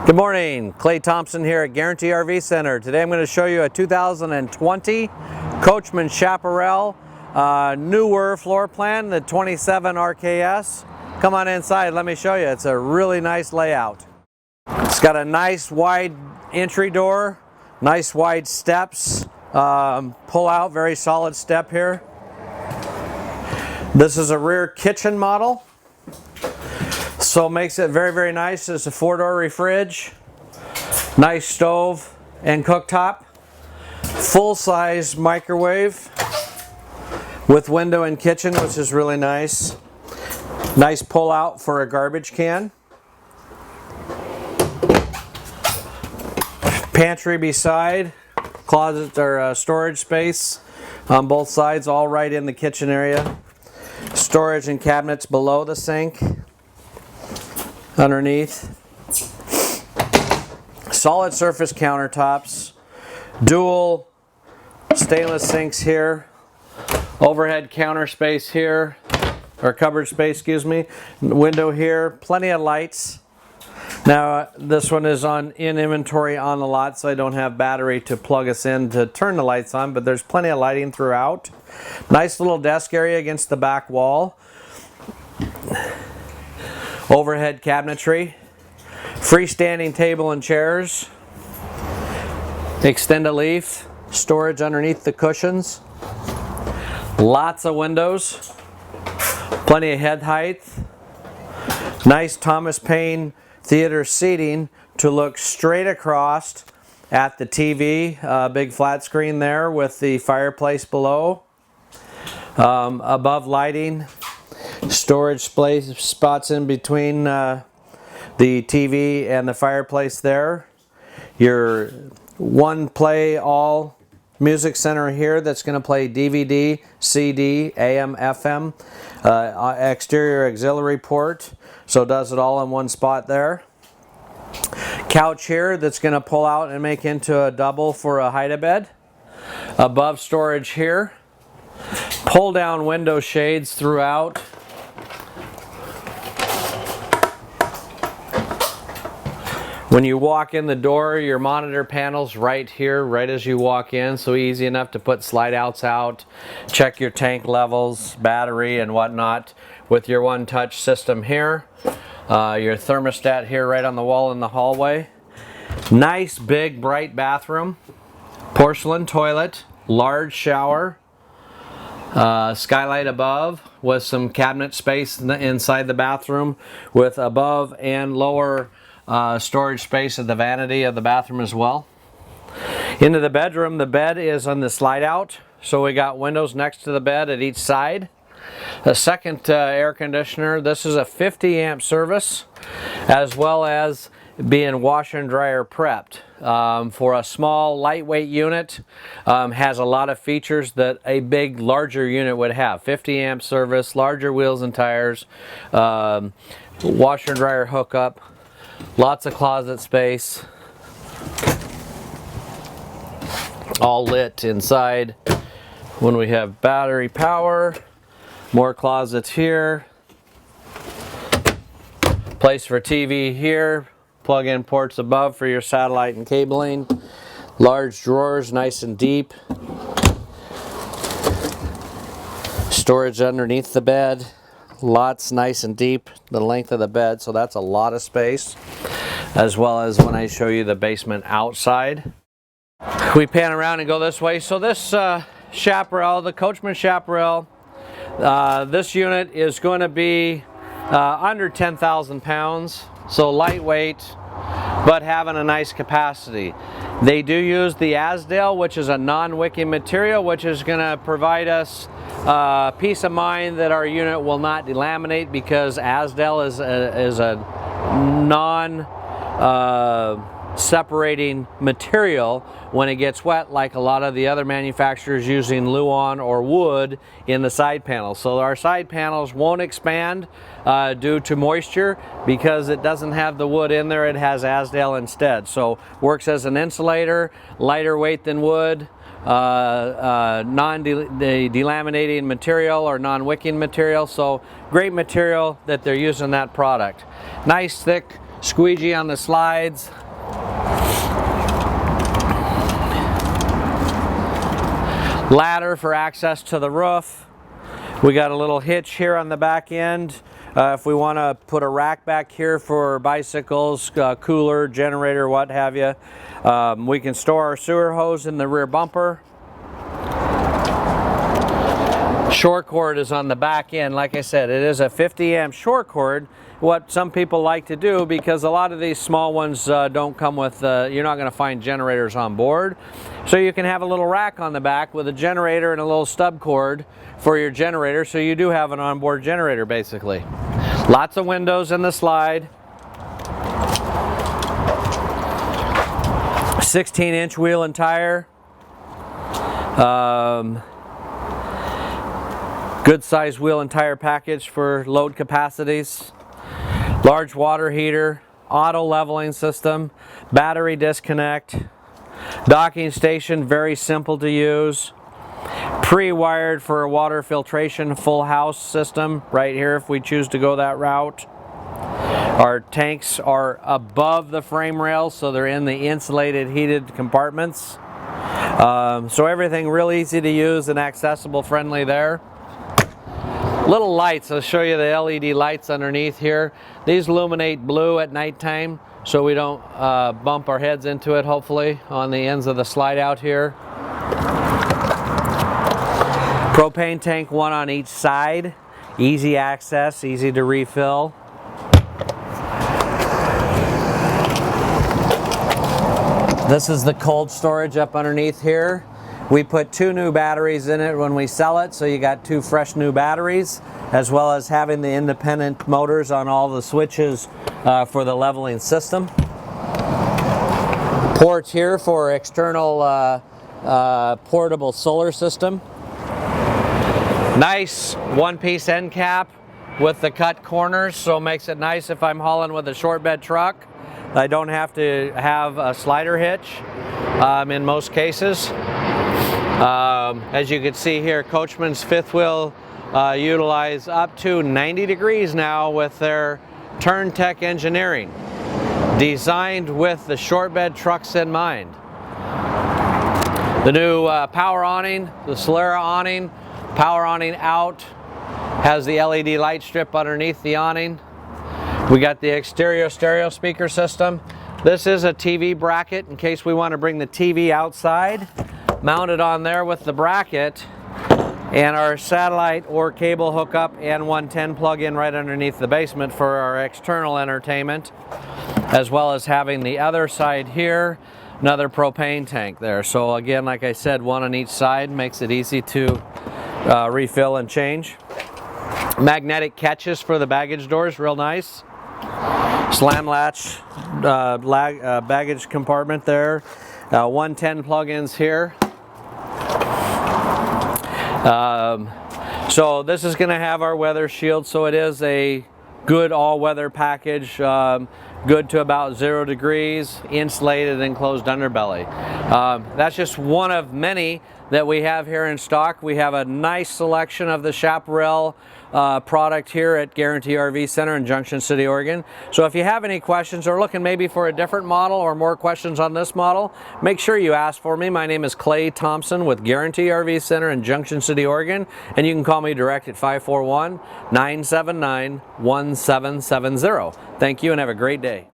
Good morning, Clay Thompson here at Guaranty RV Center. Today I'm going to show you a 2020 Coachmen Chaparral newer floor plan, the 27 RKS. Come on inside, let me show you. It's a really nice layout. It's got a nice wide entry door, nice wide steps, pull out, very solid step here. This is a rear kitchen model. So makes it very, very nice. It's a 4-door fridge, nice stove and cooktop, full-size microwave with window and kitchen, which is really nice. Nice pull-out for a garbage can. Pantry beside, closet or storage space on both sides, all right in the kitchen area. Storage and cabinets below the sink. Underneath, solid surface countertops, dual stainless sinks here, overhead counter space here, or cupboard space, excuse me, window here, plenty of lights. Now this one is in inventory on the lot, so I don't have battery to plug us in to turn the lights on, but there's plenty of lighting throughout. Nice little desk area against the back wall. Overhead cabinetry, freestanding table and chairs, extend a leaf, storage underneath the cushions, lots of windows, plenty of head height, nice Thomas Paine theater seating to look straight across at the TV, big flat screen there with the fireplace below, above lighting. Storage space spots in between the TV and the fireplace there. Your one play all music center here that's going to play DVD, CD, AM, FM, exterior auxiliary port, so it does it all in one spot there. Couch here that's going to pull out and make into a double for a hide-a-bed. Above storage here. Pull down window shades throughout. When you walk in the door, your monitor panel's right here, right as you walk in, so easy enough to put slide outs out, check your tank levels, battery and whatnot with your one-touch system here. Your thermostat here right on the wall in the hallway. Nice big bright bathroom, porcelain toilet, large shower, skylight above with some cabinet space inside the bathroom with above and lower storage space at the vanity of the bathroom as well. Into the bedroom, the bed is on the slide out, so we got windows next to the bed at each side. A second air conditioner. This is a 50 amp service, as well as being washer and dryer prepped. For a small lightweight unit, has a lot of features that a big larger unit would have. 50 amp service, larger wheels and tires, washer and dryer hookup, lots of closet space, all lit inside. When we have battery power, more closets here, place for TV here, plug-in ports above for your satellite and cabling, large drawers nice and deep, storage underneath the bed, lots nice and deep, the length of the bed, so that's a lot of space, as well as when I show you the basement outside. We pan around and go this way. So this Chaparral, the Coachmen Chaparral, this unit is going to be under 10,000 pounds, so lightweight, but having a nice capacity. They do use the Azdel, which is a non-wicking material, which is going to provide us peace of mind that our unit will not delaminate, because Azdel is a non-separating material when it gets wet, like a lot of the other manufacturers using Luan or wood in the side panels. So our side panels won't expand due to moisture, because it doesn't have the wood in there, it has Azdel instead. So works as an insulator, lighter weight than wood, non-delaminating material or non-wicking material, so great material that they're using that product. Nice thick squeegee on the slides. Ladder for access to the roof. We got a little hitch here on the back end. If we want to put a rack back here for bicycles, cooler, generator, what have you. We can store our sewer hose in the rear bumper. Short cord is on the back end. Like I said, it is a 50 amp short cord. What some people like to do, because a lot of these small ones don't come with, you're not going to find generators on board. So you can have a little rack on the back with a generator and a little stub cord for your generator, so you do have an onboard generator basically. Lots of windows in the slide. 16-inch wheel and tire. Good size wheel and tire package for load capacities. Large water heater, auto leveling system, battery disconnect, docking station, very simple to use. Pre-wired for a water filtration full house system right here if we choose to go that route. Our tanks are above the frame rails, so they're in the insulated heated compartments. So everything real easy to use and accessible, friendly there. Little lights, I'll show you the LED lights underneath here. These illuminate blue at nighttime so we don't bump our heads into it, hopefully, on the ends of the slide out here. Propane tank, one on each side. Easy access, easy to refill. This is the cold storage up underneath here. We put 2 new batteries in it when we sell it, so you got 2 fresh new batteries, as well as having the independent motors on all the switches for the leveling system. Port here for external portable solar system. Nice one-piece end cap with the cut corners, so it makes it nice if I'm hauling with a short bed truck. I don't have to have a slider hitch in most cases. As you can see here, Coachmen's Fifth Wheel utilize up to 90 degrees now with their Turn Tech engineering, designed with the short bed trucks in mind. The new power awning, the Solera awning, power awning out, has the LED light strip underneath the awning. We got the exterior stereo speaker system. This is a TV bracket in case we want to bring the TV outside. Mounted on there with the bracket, and our satellite or cable hookup and 110 plug-in right underneath the basement for our external entertainment, as well as having the other side here, another propane tank there. So again, like I said, one on each side makes it easy to refill and change. Magnetic catches for the baggage doors, real nice. Slam latch baggage compartment there. 110 plug-ins here. So this is going to have our weather shield, so it is a good all-weather package, good to about 0 degrees, insulated enclosed underbelly. That's just one of many that we have here in stock. We have a nice selection of the Chaparral product here at Guaranty RV Center in Junction City, Oregon. So if you have any questions or looking maybe for a different model or more questions on this model, make sure you ask for me. My name is Clay Thompson with Guaranty RV Center in Junction City, Oregon, and you can call me direct at 541-979-1770. Thank you and have a great day.